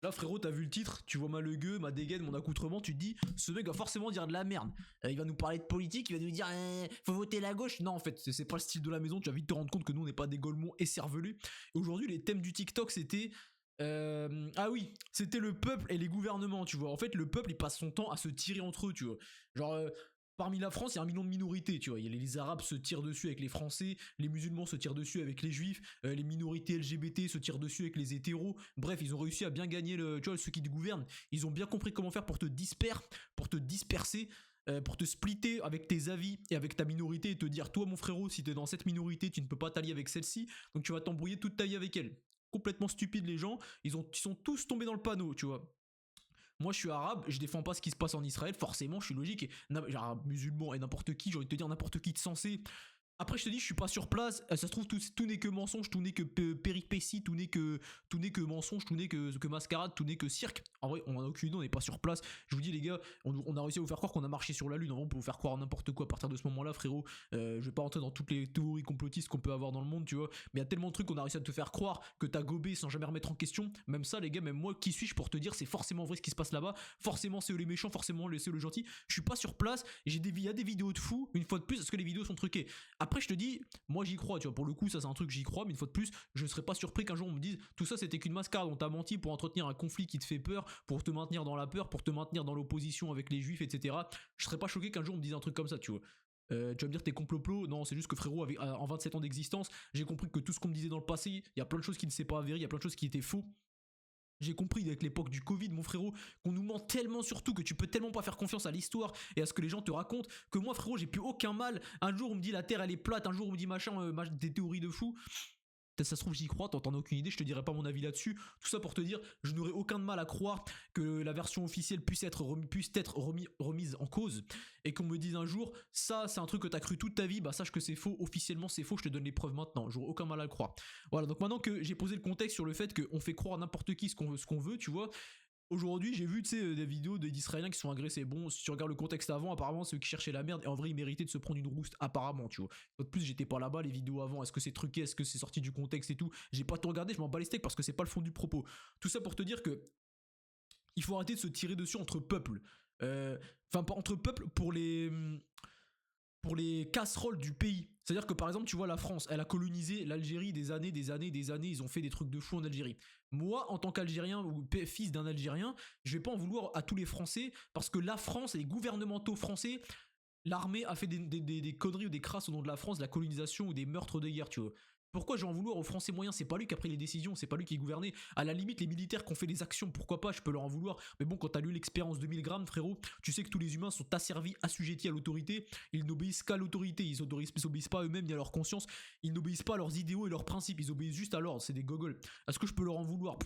Là, frérot, t'as vu le titre, tu vois ma legueux, ma dégaine, mon accoutrement, tu te dis, ce mec va forcément dire de la merde. Il va nous parler de politique, il va nous dire, faut voter la gauche. Non, en fait, c'est pas le style de la maison, tu vas vite te rendre compte que nous, on n'est pas des golemons écervelés. Et aujourd'hui, les thèmes du TikTok, c'était. Ah oui, c'était le peuple et les gouvernements, tu vois. En fait, le peuple, il passe son temps à se tirer entre eux, tu vois. Genre, parmi la France, il y a 1 million de minorités, tu vois. Les Arabes se tirent dessus avec les Français, les musulmans se tirent dessus avec les Juifs, les minorités LGBT se tirent dessus avec les hétéros. Bref, ils ont réussi à bien gagner tu vois, ceux qui te gouvernent. Ils ont bien compris comment faire pour te disperser. Pour te splitter avec tes avis et avec ta minorité et te dire, toi mon frérot, si t'es dans cette minorité, tu ne peux pas t'allier avec celle-ci, donc tu vas t'embrouiller toute ta vie avec elle. Complètement stupides les gens, ils sont tous tombés dans le panneau, tu vois. Moi, je suis arabe, je défends pas ce qui se passe en Israël, forcément, je suis logique. Arabe, musulman et n'importe qui, j'ai envie de te dire n'importe qui de sensé. Après, je te dis, je suis pas sur place. Ça se trouve, tout n'est que mensonge, tout n'est que péripétie, tout n'est que mensonge, tout n'est que mascarade, tout n'est que cirque. En vrai, on en a aucune idée, on n'est pas sur place. Je vous dis, les gars, on a réussi à vous faire croire qu'on a marché sur la Lune. En vrai, on peut vous faire croire n'importe quoi à partir de ce moment-là, frérot. Je vais pas rentrer dans toutes les théories complotistes qu'on peut avoir dans le monde, tu vois. Mais il y a tellement de trucs qu'on a réussi à te faire croire que t'as gobé sans jamais remettre en question. Même ça, les gars, même moi, qui suis-je pour te dire c'est forcément vrai ce qui se passe là-bas. Forcément, c'est eux les méchants, forcément, c'est eux le gentil. Je suis pas sur place. Il y a des vidéos de fous. Une fois de plus, parce que les vidéos sont truquées. Après, je te dis, moi j'y crois, tu vois, pour le coup, ça c'est un truc j'y crois, mais une fois de plus, je serais pas surpris qu'un jour on me dise tout ça c'était qu'une mascarade, on t'a menti pour entretenir un conflit qui te fait peur, pour te maintenir dans la peur, pour te maintenir dans l'opposition avec les juifs, etc. Je serais pas choqué qu'un jour on me dise un truc comme ça, tu vois. Tu vas me dire t'es complot, non, c'est juste que frérot, en 27 ans d'existence, j'ai compris que tout ce qu'on me disait dans le passé, il y a plein de choses qui ne s'est pas avéré, il y a plein de choses qui étaient faux. J'ai compris avec l'époque du Covid, mon frérot, qu'on nous ment tellement surtout que tu peux tellement pas faire confiance à l'histoire et à ce que les gens te racontent que moi, frérot, j'ai plus aucun mal. Un jour, on me dit la Terre elle est plate, un jour, on me dit machin, des théories de fou. Ça se trouve, j'y crois, t'en as aucune idée, je te dirai pas mon avis là-dessus. Tout ça pour te dire, je n'aurais aucun mal à croire que la version officielle puisse être remise en cause et qu'on me dise un jour, ça c'est un truc que t'as cru toute ta vie, bah sache que c'est faux, officiellement c'est faux, je te donne les preuves maintenant, j'aurais aucun mal à le croire. Voilà, donc maintenant que j'ai posé le contexte sur le fait qu'on fait croire à n'importe qui ce qu'on veut, tu vois. Aujourd'hui, j'ai vu des vidéos d'Israéliens qui sont agressés. Bon, si tu regardes le contexte avant, apparemment, c'est eux qui cherchaient la merde. Et en vrai, ils méritaient de se prendre une rouste, apparemment, tu vois. De plus, j'étais pas là-bas, les vidéos avant. Est-ce que c'est truqué? Est-ce que c'est sorti du contexte et tout? J'ai pas tout regardé, je m'en bats les steaks parce que c'est pas le fond du propos. Tout ça pour te dire que il faut arrêter de se tirer dessus entre peuples. Enfin, pas entre peuples pour les casseroles du pays. C'est-à-dire que par exemple, tu vois, la France, elle a colonisé l'Algérie des années, ils ont fait des trucs de fou en Algérie. Moi, en tant qu'Algérien ou fils d'un Algérien, je vais pas en vouloir à tous les Français parce que la France et les gouvernementaux français, l'armée a fait des conneries ou des crasses au nom de la France, de la colonisation ou des meurtres de guerre, tu vois. Pourquoi j'ai en vouloir aux Français moyens? C'est pas lui qui a pris les décisions, c'est pas lui qui gouvernait. À la limite, les militaires qui ont fait les actions, pourquoi pas, je peux leur en vouloir. Mais bon, quand t'as lu l'expérience de 1000 grammes, frérot, tu sais que tous les humains sont asservis, assujettis à l'autorité. Ils n'obéissent qu'à l'autorité, ils n'obéissent pas à eux-mêmes ni à leur conscience. Ils n'obéissent pas à leurs idéaux et leurs principes, ils obéissent juste à l'ordre, c'est des gogoles. Est-ce que je peux leur en vouloir?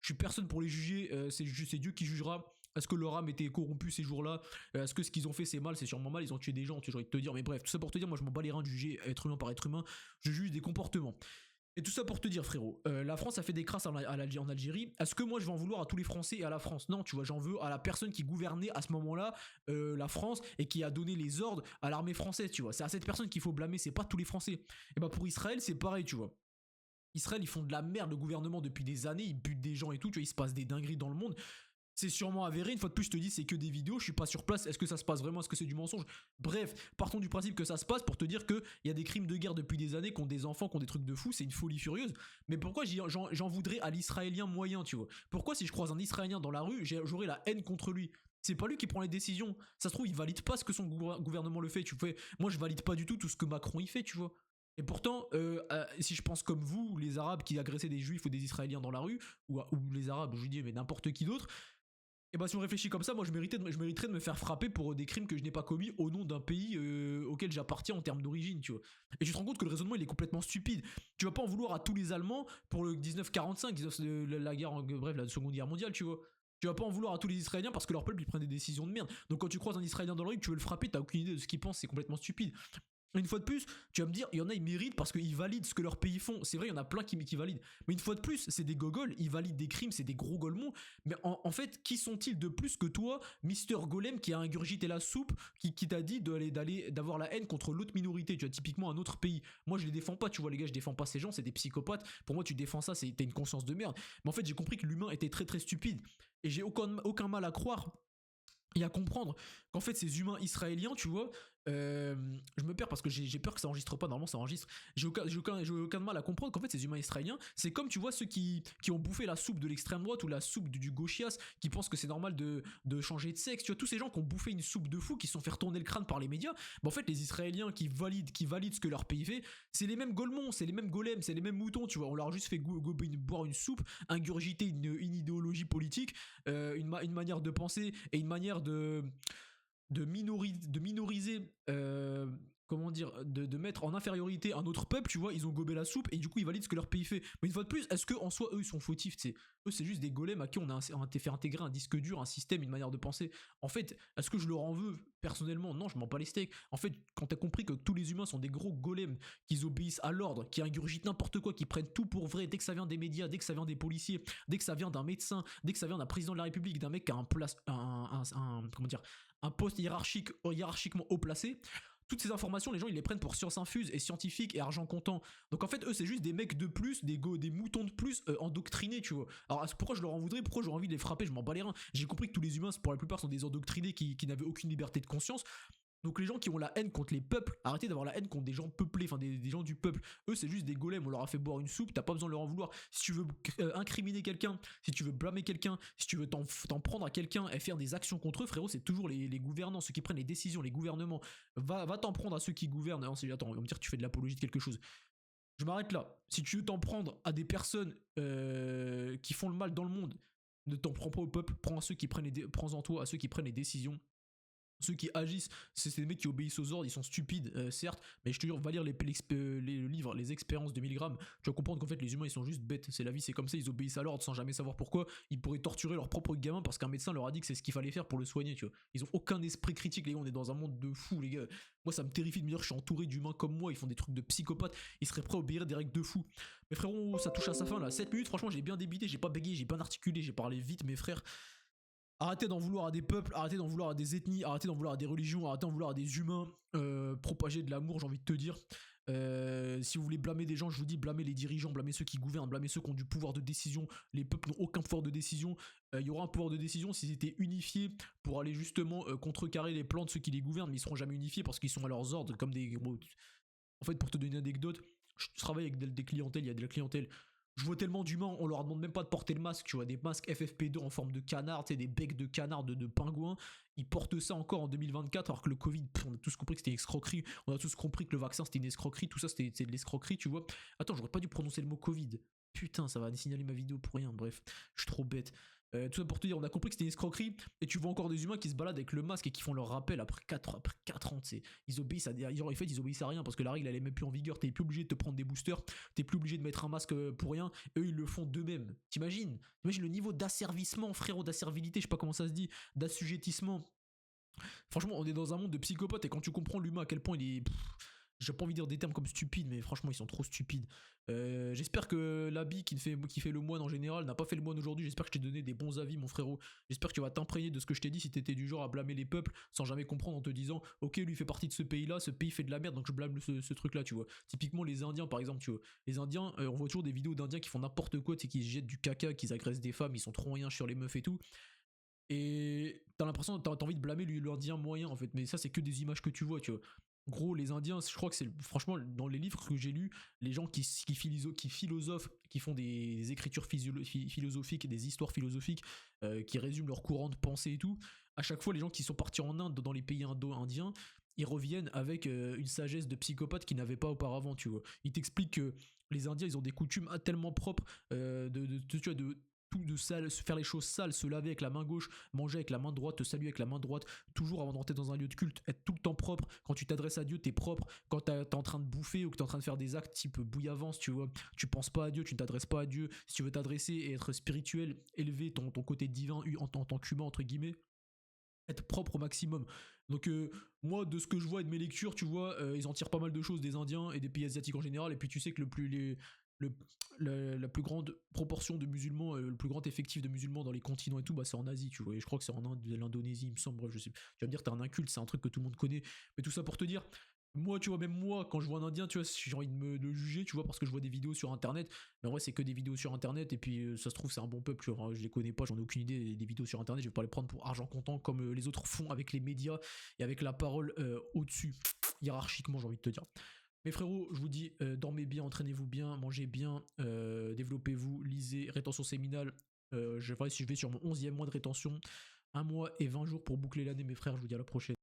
Je suis personne pour les juger, c'est Dieu qui jugera. Est-ce que leur âme était corrompue ces jours-là? Est-ce que ce qu'ils ont fait c'est mal? C'est sûrement mal, ils ont tué des gens, j'ai envie de te dire. Mais bref, tout ça pour te dire, moi je m'en bats les reins de juger être humain par être humain, je juge des comportements. Et tout ça pour te dire, frérot, la France a fait des crasses en Algérie. Est-ce que moi je vais en vouloir à tous les Français et à la France? Non, tu vois, j'en veux à la personne qui gouvernait à ce moment-là la France et qui a donné les ordres à l'armée française, tu vois. C'est à cette personne qu'il faut blâmer, c'est pas tous les Français. Et bah pour Israël, c'est pareil, tu vois. Israël, ils font de la merde, le gouvernement, depuis des années, ils butent des gens et tout, tu vois, il se passe des dingueries dans le monde. C'est sûrement avéré, une fois de plus je te dis c'est que des vidéos, je suis pas sur place, est-ce que ça se passe vraiment, est-ce que c'est du mensonge? Bref, partons du principe que ça se passe pour te dire qu'il y a des crimes de guerre depuis des années, contre des enfants, contre des trucs de fous, c'est une folie furieuse. Mais pourquoi j'en voudrais à l'Israélien moyen, tu vois? Pourquoi si je croise un Israélien dans la rue, j'aurais la haine contre lui? C'est pas lui qui prend les décisions. Ça se trouve, il valide pas ce que son gouvernement le fait. Tu fais, moi je valide pas du tout ce que Macron y fait, tu vois. Et pourtant, si je pense comme vous, les Arabes qui agressaient des Juifs ou des Israéliens dans la rue, ou les Arabes, je dis, mais n'importe qui d'autre, et bah si on réfléchit comme ça, moi je mériterais de me faire frapper pour des crimes que je n'ai pas commis au nom d'un pays auquel j'appartiens en termes d'origine, tu vois. Et tu te rends compte que le raisonnement il est complètement stupide. Tu vas pas en vouloir à tous les Allemands pour le 1945, la guerre, bref, la Seconde Guerre mondiale, tu vois. Tu vas pas en vouloir à tous les Israéliens parce que leur peuple ils prennent des décisions de merde. Donc quand tu croises un Israélien dans le rue, tu veux le frapper, t'as aucune idée de ce qu'il pense, c'est complètement stupide. Une fois de plus, tu vas me dire, il y en a, ils méritent parce qu'ils valident ce que leurs pays font. C'est vrai, il y en a plein qui valident. Mais une fois de plus, c'est des gogoles, ils valident des crimes, c'est des gros golemons. Mais en fait, qui sont-ils de plus que toi, Mister Golem, qui a ingurgité la soupe, qui t'a dit d'avoir la haine contre l'autre minorité, tu vois, typiquement un autre pays. Moi, je les défends pas, tu vois, les gars, je défends pas ces gens, c'est des psychopathes. Pour moi, tu défends ça, t'as une conscience de merde. Mais en fait, j'ai compris que l'humain était très très stupide. Et j'ai aucun mal à croire et à comprendre qu'en fait ces humains israéliens, tu vois, je me perds parce que j'ai peur que ça enregistre pas, normalement ça enregistre, j'ai aucun mal à comprendre qu'en fait ces humains israéliens, c'est comme tu vois ceux qui ont bouffé la soupe de l'extrême droite ou la soupe du gauchias, qui pensent que c'est normal de changer de sexe, tu vois, tous ces gens qui ont bouffé une soupe de fou, qui se sont fait retourner le crâne par les médias, bah en fait les Israéliens qui valident ce que leur pays fait, c'est les mêmes golemons, c'est les mêmes golems, c'est les mêmes moutons, tu vois, on leur a juste fait boire une soupe, ingurgiter une idéologie politique, une manière de penser et une manière de minoriser, comment dire, de mettre en infériorité un autre peuple, tu vois, ils ont gobé la soupe et du coup ils valident ce que leur pays fait. Mais une fois de plus, est-ce qu'en soi eux ils sont fautifs, tu sais, eux c'est juste des golems à qui on a fait intégrer un disque dur, un système, une manière de penser. En fait, est-ce que je leur en veux personnellement? Non, je m'en bats les steaks. En fait, quand t'as compris que tous les humains sont des gros golems, qu'ils obéissent à l'ordre, qui ingurgitent n'importe quoi, qui prennent tout pour vrai, dès que ça vient des médias, dès que ça vient des policiers, dès que ça vient d'un médecin, dès que ça vient d'un président de la République, d'un mec qui a comment dire, un poste hiérarchiquement haut placé, toutes ces informations, les gens ils les prennent pour science infuse et scientifique et argent comptant. Donc en fait, eux c'est juste des mecs de plus, des moutons de plus endoctrinés, tu vois. Alors pourquoi je leur en voudrais, pourquoi j'aurais envie de les frapper, je m'en bats les reins. J'ai compris que tous les humains, pour la plupart, sont des endoctrinés qui n'avaient aucune liberté de conscience. Donc les gens qui ont la haine contre les peuples, arrêtez d'avoir la haine contre des gens peuplés, enfin des gens du peuple. Eux c'est juste des golems, on leur a fait boire une soupe, t'as pas besoin de leur en vouloir. Si tu veux incriminer quelqu'un, si tu veux blâmer quelqu'un, si tu veux t'en prendre à quelqu'un et faire des actions contre eux, frérot, c'est toujours les gouvernants, ceux qui prennent les décisions, les gouvernements. Va t'en prendre à ceux qui gouvernent. Non, attends, on va me dire que tu fais de l'apologie de quelque chose. Je m'arrête là. Si tu veux t'en prendre à des personnes qui font le mal dans le monde, ne t'en prends pas au peuple, prends-en toi à ceux qui prennent les décisions. Ceux qui agissent, c'est des mecs qui obéissent aux ordres, ils sont stupides, certes, mais je te jure, va lire le livre, les expériences de Milgram, tu vas comprendre qu'en fait les humains ils sont juste bêtes, c'est la vie, c'est comme ça, ils obéissent à l'ordre sans jamais savoir pourquoi, ils pourraient torturer leur propre gamin parce qu'un médecin leur a dit que c'est ce qu'il fallait faire pour le soigner, tu vois. Ils ont aucun esprit critique, les gars, on est dans un monde de fous, les gars. Moi ça me terrifie de me dire que je suis entouré d'humains comme moi, ils font des trucs de psychopathes, ils seraient prêts à obéir des règles de fous. Mais frérot, ça touche à sa fin là, 7 minutes, franchement j'ai bien débité, j'ai pas bégayé, j'ai bien articulé, j'ai parlé vite, mes frères. Arrêtez d'en vouloir à des peuples, arrêtez d'en vouloir à des ethnies, arrêtez d'en vouloir à des religions, arrêtez d'en vouloir à des humains, propager de l'amour, j'ai envie de te dire. Si vous voulez blâmer des gens, je vous dis, blâmez les dirigeants, blâmez ceux qui gouvernent, blâmez ceux qui ont du pouvoir de décision. Les peuples n'ont aucun pouvoir de décision. Il y aura un pouvoir de décision s'ils étaient unifiés pour aller justement contrecarrer les plans de ceux qui les gouvernent, mais ils seront jamais unifiés parce qu'ils sont à leurs ordres comme des... En fait, pour te donner une anecdote, je travaille avec des clientèles, il y a de la clientèle. Je vois tellement d'humains, on leur demande même pas de porter le masque, tu vois, des masques FFP2 en forme de canard, tu sais, des becs de canard, de pingouin. Ils portent ça encore en 2024, alors que le Covid, on a tous compris que c'était une escroquerie, on a tous compris que le vaccin c'était une escroquerie, tout ça c'était de l'escroquerie, tu vois. Attends, j'aurais pas dû prononcer le mot Covid. Putain, ça va signaler ma vidéo pour rien, bref, je suis trop bête. Tout ça pour te dire, on a compris que c'était une escroquerie, et tu vois encore des humains qui se baladent avec le masque et qui font leur rappel après 4 ans, tu sais. Ils obéissent à en fait, ils obéissent à rien parce que la règle elle est même plus en vigueur, t'es plus obligé de te prendre des boosters, t'es plus obligé de mettre un masque pour rien, eux ils le font d'eux-mêmes. T'imagines le niveau d'asservissement, frérot, d'asservilité, je sais pas comment ça se dit, d'assujettissement. Franchement, on est dans un monde de psychopathes et quand tu comprends l'humain à quel point il est. J'ai pas envie de dire des termes comme stupide, mais franchement, ils sont trop stupides. J'espère que l'habit qui fait le moine en général n'a pas fait le moine aujourd'hui. J'espère que je t'ai donné des bons avis, mon frérot. J'espère que tu vas t'imprégner de ce que je t'ai dit si t'étais du genre à blâmer les peuples sans jamais comprendre en te disant ok, lui fait partie de ce pays-là, ce pays fait de la merde, donc je blâme ce truc-là, tu vois. Typiquement, les Indiens, par exemple, tu vois. Les Indiens, on voit toujours des vidéos d'Indiens qui font n'importe quoi, tu sais, qui se jettent du caca, qui agressent des femmes, ils sont trop rien sur les meufs et tout. Et t'as l'impression, t'as envie de blâmer l'Indien moyen en fait, mais ça c'est que des images que tu vois, tu vois. Gros, les Indiens, je crois que c'est franchement dans les livres que j'ai lus, les gens qui philosophent, qui font des écritures philosophiques, des histoires philosophiques, qui résument leur courant de pensée et tout. À chaque fois, les gens qui sont partis en Inde, dans les pays indo-indiens, ils reviennent avec une sagesse de psychopathe qu'ils n'avaient pas auparavant, tu vois. Ils t'expliquent que les Indiens, ils ont des coutumes tellement propres tu vois, de tout de sale, faire les choses sales, se laver avec la main gauche, manger avec la main droite, te saluer avec la main droite, toujours avant d'entrer dans un lieu de culte, être tout le temps propre. Quand tu t'adresses à Dieu, t'es propre. Quand t'es en train de bouffer ou que t'es en train de faire des actes type bouillavance, tu vois, tu penses pas à Dieu, tu ne t'adresses pas à Dieu. Si tu veux t'adresser et être spirituel, élever ton côté divin en tant qu'humain, entre guillemets, être propre au maximum. Donc moi, de ce que je vois et de mes lectures, tu vois, ils en tirent pas mal de choses des Indiens et des pays asiatiques en général. Et puis tu sais que le, la plus grande proportion de musulmans, le plus grand effectif de musulmans dans les continents et tout, bah c'est en Asie, tu vois. Et je crois que c'est en Inde, l'Indonésie, il me semble. Bref, je sais. Tu vas me dire, t'es un inculte, c'est un truc que tout le monde connaît. Mais tout ça pour te dire, moi, tu vois, même moi, quand je vois un Indien, tu vois, j'ai envie de le juger, tu vois, parce que je vois des vidéos sur Internet. Mais en vrai, c'est que des vidéos sur Internet. Et puis, ça se trouve, c'est un bon peuple. Tu vois, je les connais pas, j'en ai aucune idée des vidéos sur Internet. Je vais pas les prendre pour argent comptant comme les autres font avec les médias et avec la parole au-dessus, hiérarchiquement, j'ai envie de te dire. Mais frérot, je vous dis, dormez bien, entraînez-vous bien, mangez bien, développez-vous, lisez, rétention séminale. Je vais sur mon 11e mois de rétention. Un mois et 20 jours pour boucler l'année, mes frères. Je vous dis à la prochaine.